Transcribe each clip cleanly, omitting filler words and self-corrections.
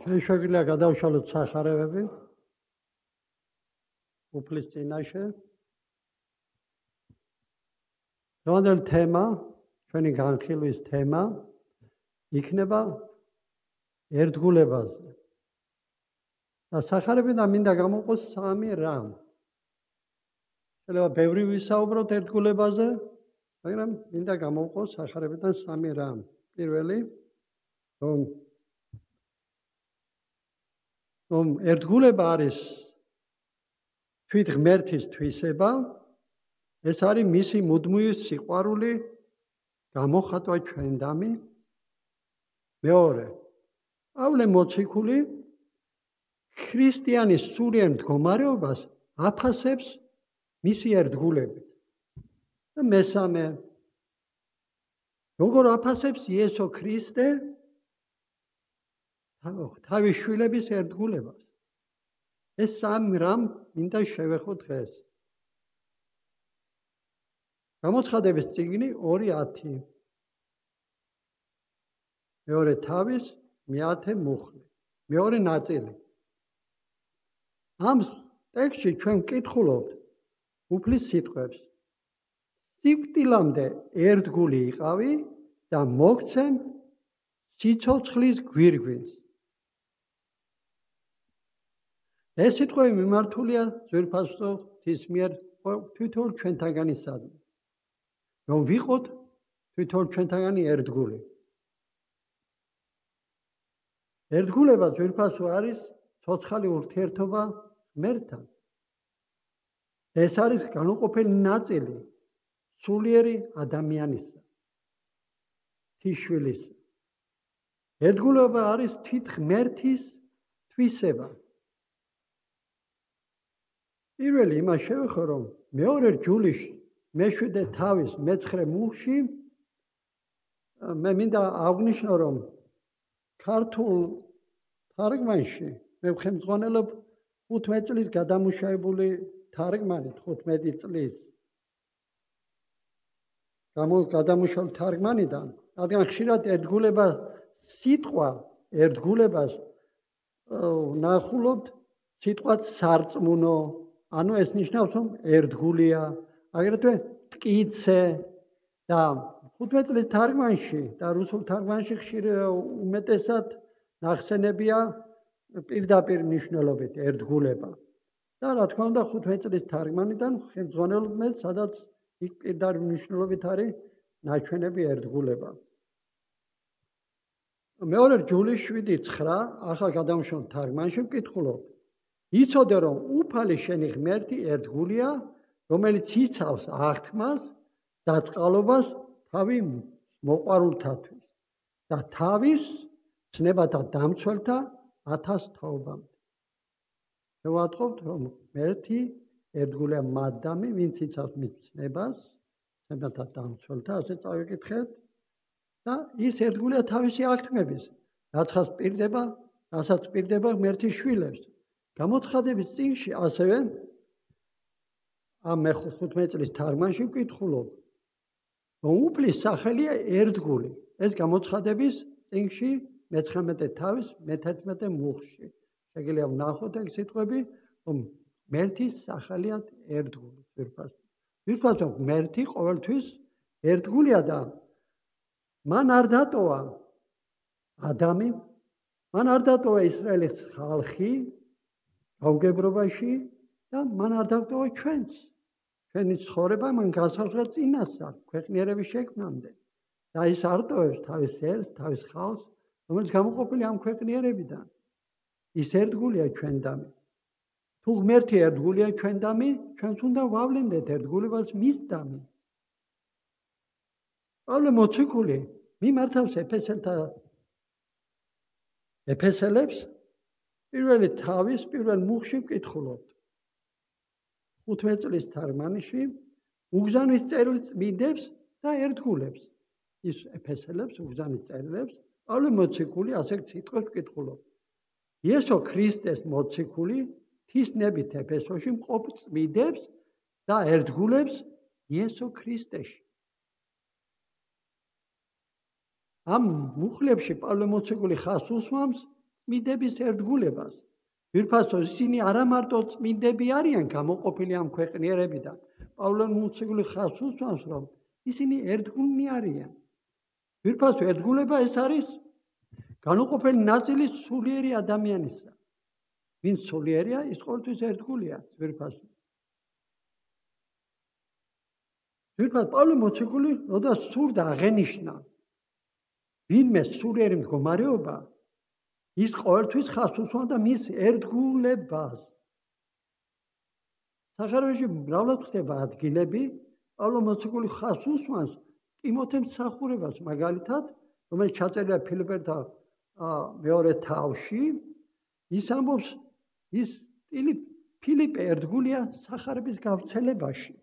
შეგვიძლია გადავშალოთ სახარებები უფლის წინაშე. დღევანდელი თემა, ჩვენი განხილვის თემა იქნება ერთგულებაზე. და სახარებიდან მინდა გამოვყოს 3 რამ. შეიძლება ბევრი ვისაუბროთ ერთგულებაზე, მაგრამ მინდა გამოვყოს სახარებიდან 3 რამ. პირველი, რომ ერთგულება არის თვით ღმერთის თვისება, ეს არის მისი მუდმივი სიყვარული გამოხატვა ჩვენდამი. მეორე, პავლე მოციქული ქრისტიანის სულიერ მდგომარეობას აფასებს მისი ერთგულებით. და მესამე, როგორ აფასებს იესო ქრისტე თავის შვილების ერთგულებას. ეს 3 რამ მინდა შევეხოთ დღეს. გამოცხადების წიგნი 2:10. მეორე თავის, მეათე მუხლი. მეორე ნაწილი. ამ ტექსტში ჩვენ ვკითხულობთ უფლის სიტყვებს. სიკვდილამდე ერთგული იყავი და მოგცემ სიცოცხლის გვირგვინს. ეს სიტყვები მიმართულია ძვირფასო ღვთის მიერ თვითონ ჩვენთაგანისადმი. რომ ვიყოთ თვითონ ჩვენთაგანი ერთგული. ერთგულება ძვირფასო არის ცოცხალი ურთიერთობა ღმერთთან. ეს არის განუყოფელი ნაწილი სულიერი ადამიანისა, თიშვილისა. ერთგულება არის თვით ღმერთის თვისება. პირველი იმას შევეხო, რომ მეორე ჯულიში, მეშვიდე თავის, მეცხრე მუხლში, მე მინდა აღვნიშნო, რომ ქართულ თარგმანში მე ვხემძღვანელობ 15 წლის გადამუშავებული თარგმანი, 15 წლის გადამუშავებული თარგმანიდან, რადგან ხშირად ერთგულება სიტყვა ერთგულებას ნახულობთ სიტყვაც სარწმუნო, ანუ ეს ნიშნავს, რომ ერთგულია, აგრეთვე მტკიცე და 15 წლის თარგმანში და რუსულ თარგმანში ხშირ უმეტესად ნახსენებია პირდაპირ მნიშვნელობით ერთგულება. და რა თქმა უნდა 15 წლის თარგმანიდან ხელმძღვანელობ მე, სადაც იქ პირდაპირ მნიშვნელობით არის ნაჩვენები ერთგულება. მეორე ჯულის 7:9 ახალ გადამუშავებულ თარგმანში ვკითხულობ. იცოდე, რომ უფალი შენი ღმერთი ერთგულია, რომელიც იცავს აღთქმას და წყალობას თავი მოყვარულთათვის და თავის ცნებათა დამცველთა 1000 თაობამდე. შევატყობთ, რომ ღმერთი ერთგულია მადამი, ვინც იცავს მის ცნებას, ცნებათა დამცველთა, ასე წავიკითხეთ და ის ერთგულია თავისი აღთქმების, რასაც პირდება ღმერთის შვილებს. გამოცხადების წიგნში ასევე ამ 15 წლის თარგმანში ვკითხულობ, რომ უფლის სახელია ერთგული. ეს გამოცხადების წიგნში 19 თავის 11 მუხლში. შეგიძლია ვნახოთ ეგ სიტყვები, რომ ღმერთის სახელია ერთგული. ვირფასო ღმერთი ყოველთვის ერთგულია და მან არ დატოვა ადამი, მან არ დატოვა ისრაელის ხალხი გაუგებრობაში და მან არ დატოვა ჩვენც. ჩვენი ცხოვრება მან გასახლა წინასწარ ქვეყნიერების შექმნამდე. და ის არ ტოვებს თავის ერს, თავის ხალხს, რომელიც გამოყოფილი ამ ქვეყნიერებიდან. ის ერთგულია ჩვენდამი. თუ ღმერთი ერთგულია ჩვენდამი, ჩვენც უნდა ვავლენდეთ ერთგულებას მის დამი. პავლე მოციქული მიმართავს ეფესელებს პირველი თავის პირველ მუხლში ვკითხულობთ. 15 წლის თარგმანში უგზავნის წერილს წმინდებს და ერთგულებს. ის ეფესელებს უგზავნის წერილებს პავლე მოციქული ასე სიტყვებს ვკითხულობთ. იესო ქრისტეს მოციქული თისნებით ეფესოში მყოფ წმინდებს და ერთგულებს იესო ქრისტეში. ამ მუხლებში პავლე მოციქული ხაზს უსვამს წმინდების ერთგულებას. ძვირფასო, ისინი არა მარტო წმინდები არიან გამოყოფილი ამ ქვეყნიერებიდან. პავლე მოციქული ხაზს უსვამს, რომ ისინი ერთგულნი არიან. ძვირფასო, ერთგულება ეს არის განუყოფელი ნაწილი სულიერი ადამიანისა. ვინც სულიერია, ის ყოველთვის ერთგულია, ძვირფასო. ძვირფასო, პავლე მოციქული, როდესაც სურდა აღენიშნა ვინმე სულიერი მდგომარეობა, ის ყოველთვის ხაზს უსვამდა მის ერთგულებას. სახარებაში მრავლად ხდება ადგილები, პავლე მოციქული ხაზს უსვამს ტიმოთე მსახურებას, მაგალითად, რომელიც ჩაწერილია ფილიპერთა მეორე თავში, ის ამბობს, ის ფილიპე ერთგულია სახარების გავრცელებაში.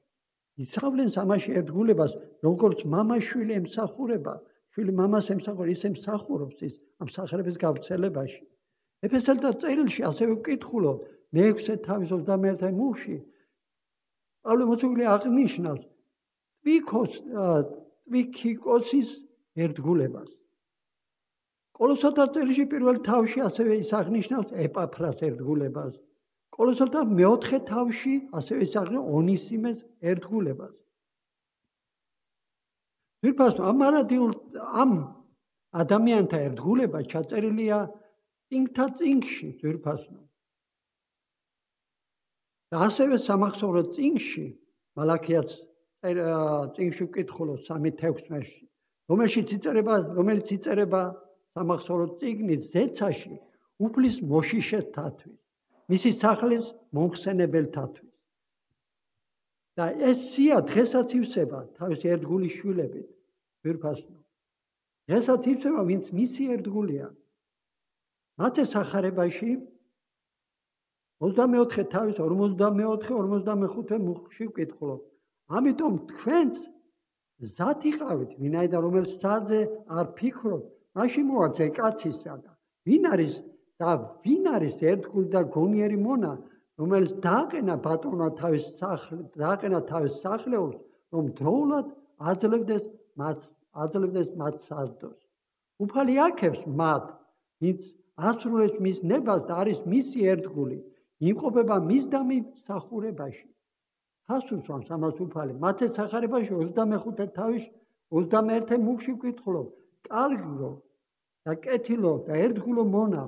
ისწავლებს ამაში ერთგულებას, როგორც მამა-შვილი ემსახურება, შვილი მამას ემსახურება, ისე ემსახურობს ის ამ სახარების გავრცელებაში. ეფესელთა წერილში ასევე ვკითხულობ, მე-6 თავის 21 მუხში, პავლე მოციქული აღნიშნავს ტვიქიკოსის ერთგულებას. კოლოსალთა წერილში პირველ თავში ასევე ის აღნიშნავს ეპაფრას ერთგულებას. კოლოსალთა მეოთხე თავში ასევე ის აღნიშნავს ონისიმეს ერთგულებას. ძვირფასო, ამ ადამიანთა ერთგულება ჩაწერილია წინგთა წინგში, ძვირფასო. და ასევე სამახსოვრო წინგში, მალაქიას წინგში ვკითხულობ 3:16-ში, რომელიც იწერება სამახსოვრო წიგნის ზეცაში უფლის მოშიშეთათვის, მისი სახლის მომხსენებელთათვის. და ეს სია დღესაც ივსება თავისი ერთგულის შვილებით, ძვირფასო. დღესაც ივსება, ვინც მისი ერთგულია. მათე სახარებაში 24 თავის 44-45 მუხლში ვკითხულობ. ამიტომ თქვენც მზად იყავით, ვინაიდან რომელიც საძე არ ფიქრობ, მაშინ მოაძე კაცისა და ვინ არის ერთგული და გონიერი მონა, რომელიც დააყენა ბატონმა თავის სახლეულს, რომ დროულად აძლევდეს მათ საზრდოს. უფალი აქებს მათ, ვინც ასრულებს მის ნებას და არის მისი ერთგული, იმყოფება მის და მსახურებაში. ხაზს უსვამს ამას უფალი. მათე სახარებაში 25 თავის 21 მუხში ვკითხულობ. კარგო და კეთილო და ერთგულო მონა,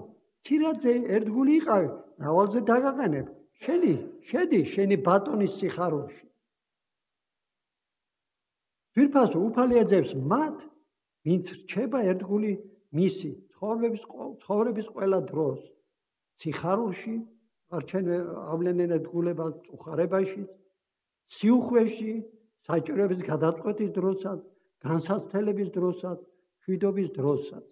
ცირადზე ერთგული იყავი, მრავალზე დაგაყენებ. შედი შენი ბატონის სიხარულში. ძვირფასო, უფალი ეძებს მათ, ვინც რჩება ერთგული მისი ცხოვრების ყველა დროს. სიხარულში ავლენენ ერთგულებას უხარებაში, სიუხვეში, საჭიროების გადაწყვეტის დროსაც, განსაცდელების დროსაც, მშვიდობის დროსაც.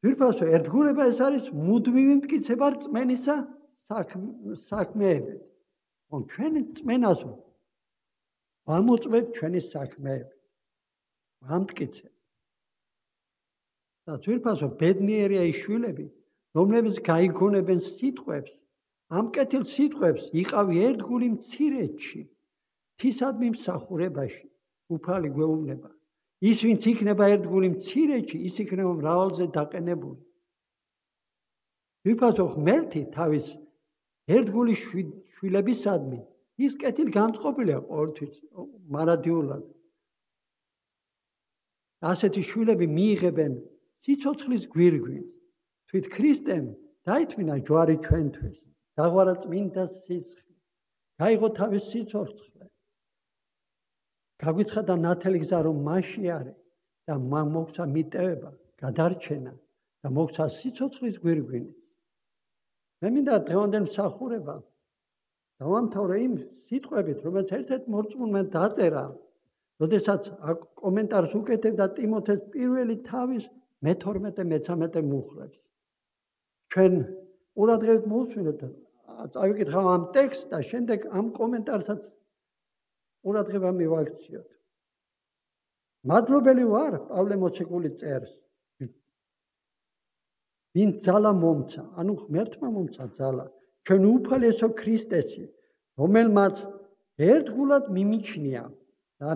ძვირფასო, ერთგულება ეს არის მუდმივი მტკიცება რწმენისა საქმეებით. ჩვენ რწმენას ვამოწმებთ ჩვენი საქმეებით. ვამტკიცებთ. და ძვირფასო, ბედნიერია ის შვილები, რომლებიც გაიგონებენ სიტყვებს, ამ კეთილ სიტყვებს იყავი ერთგული მცირედში, თისადმი მსახურებაში, უფალი გვეუბნება. ის, ვინც იქნება ერთგული მცირედში, ის იქნება მრავალზე დაყენებული. ძვირფასო, ღმერთი თავის ერთგული შვილებისადმი, ის კეთილ განწყობილია ყოველთვის მარადიულად. ასეთი შვილები მიიღებენ სიცოცხლის გვირგვინს. თვით ქრისტემ დაითმინა ჯვარი ჩვენთვის, დაღვარა წმინდა სისხლი, გაიღო თავის სიცოცხლე, გაგვიცხადა ნათელი გზა, რომ მასში არის და მან მოგცა მიტევება, გადარჩენა და მოგცა სიცოცხლის გვირგვინი. მე მინდა დღევანდელ მსახურება დავამთავრე იმ სიტყვებით, რომელიც ერთ-ერთ მორწმუნემ დაწერა, როდესაც კომენტარს უკეთებდა ტიმოთეს პირველი თავის 12-13 მუხლებს. ჩვენ ყურადღებით მოვუსმინოთ, წავიკითხავ ამ ტექსტს და შემდეგ ამ კომენტარსაც ყურადღება მივაქციოთ. მადლობელი ვარ, პავლე მოციქული წერს, ვინ ძალა მომცა, ანუ ღმერთმა მომცა ძალა, ჩვენ უფალესო ქრისტესი, რომელმაც ერთგულად მიმიჩნია და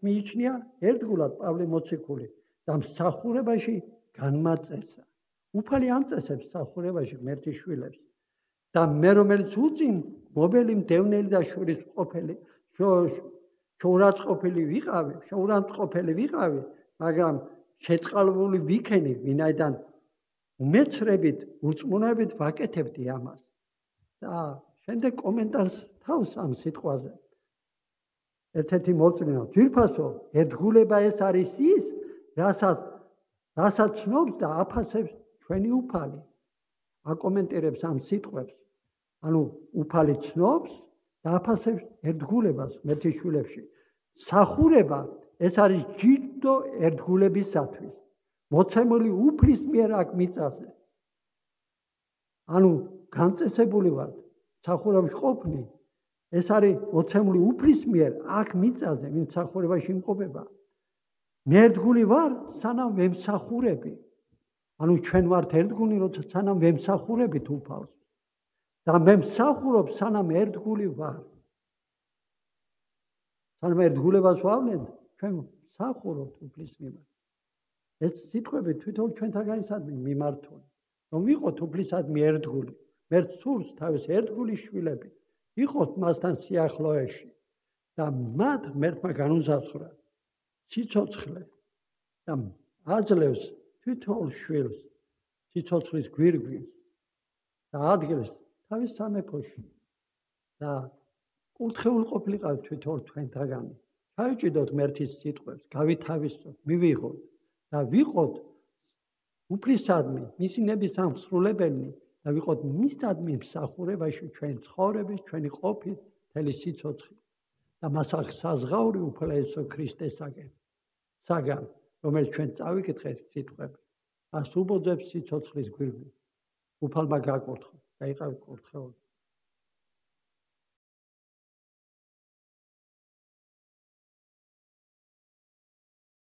მიიჩნია ერთგულად პავლე მოციქული და მსახურებაში განმაწესა. უფალი ამწესებს მსახურებაში ღმერთის შვილებს და მე რომელიც უწინ მობელი მდევნელი და შურისმყოფელი შეურაცხყოფელი ვიყავი, მაგრამ შეწყალებული ვიქენი, ვინაიდან უმეცრებით, ურწმუნოებით ვაკეთებდი ამას. და შემდეგ კომენტარს თავს ამ სიტყვაზე. ერთ-ერთი მოწმინდა, ძვირფასო, ერთგულება ეს არის ის, რასაც ცნობს და აფასებს ჩვენი უფალი. აკომენტირებს ამ სიტყვებს. ანუ უფალი ცნობს და აფასებს ერთგულებას ღმერთის შვილებში. მსახურება ეს არის ჯილდო ერთგულებისათვის. მოცემული უფლის მიერ აქ მიწაზე. ანუ განწესებული ვარ მსახურებაში ყოფნი. ეს არის მოცემული უფლის მიერ აქ მიწაზე, ვინც მსახურებაში იმყოფება. მე ერთგული ვარ, სანამ ვემსახურები. ანუ ჩვენ ვართ ერთგული, როცა სანამ ვემსახურებით უფალს. და მე მსახურობ, სანამ ერთგული ვარ. სანამ ერთგულებას ვავლენ, ჩვენ მსახურობთ უფლის მიმართ. ეს სიტყვები თვითონ ჩვენთაგანისადმი მიმართული. რომ ვიყოთ უფლისადმი ერთგული. ღმერთ სურს თავის ერთგული შვილები იყოთ მასთან სიახლოვეში და მათ ღმერთმა განუზღვრა სიცოცხლე და აძლევს თვითონ შვილს სიცოცხლის გვირგვინს და ადგილს თავის სამეფოში და კურთხეულ ყოფილიყავ თვითონ თქვენთაგანი. ჩაიჭიდოთ ღმერთის სიტყვებს, გავითავისოთ, მივიღოთ და ვიყოთ უფლისადმი, მისი ნების ამსრულებელი და ვიყოთ მისადმი მსახურებაში ჩვენ ცხოვრების, ჩვენი ყოფით, მთელი სიცოცხლე და მას საზღაური უფალი იესო ქრისტესაგან, რომელიც ჩვენ წავიკითხეთ სიტყვები, მას უბოძებს სიცოცხლის გვირგვინს. უფალმა გაკურთხო და იყავით კურთხეული.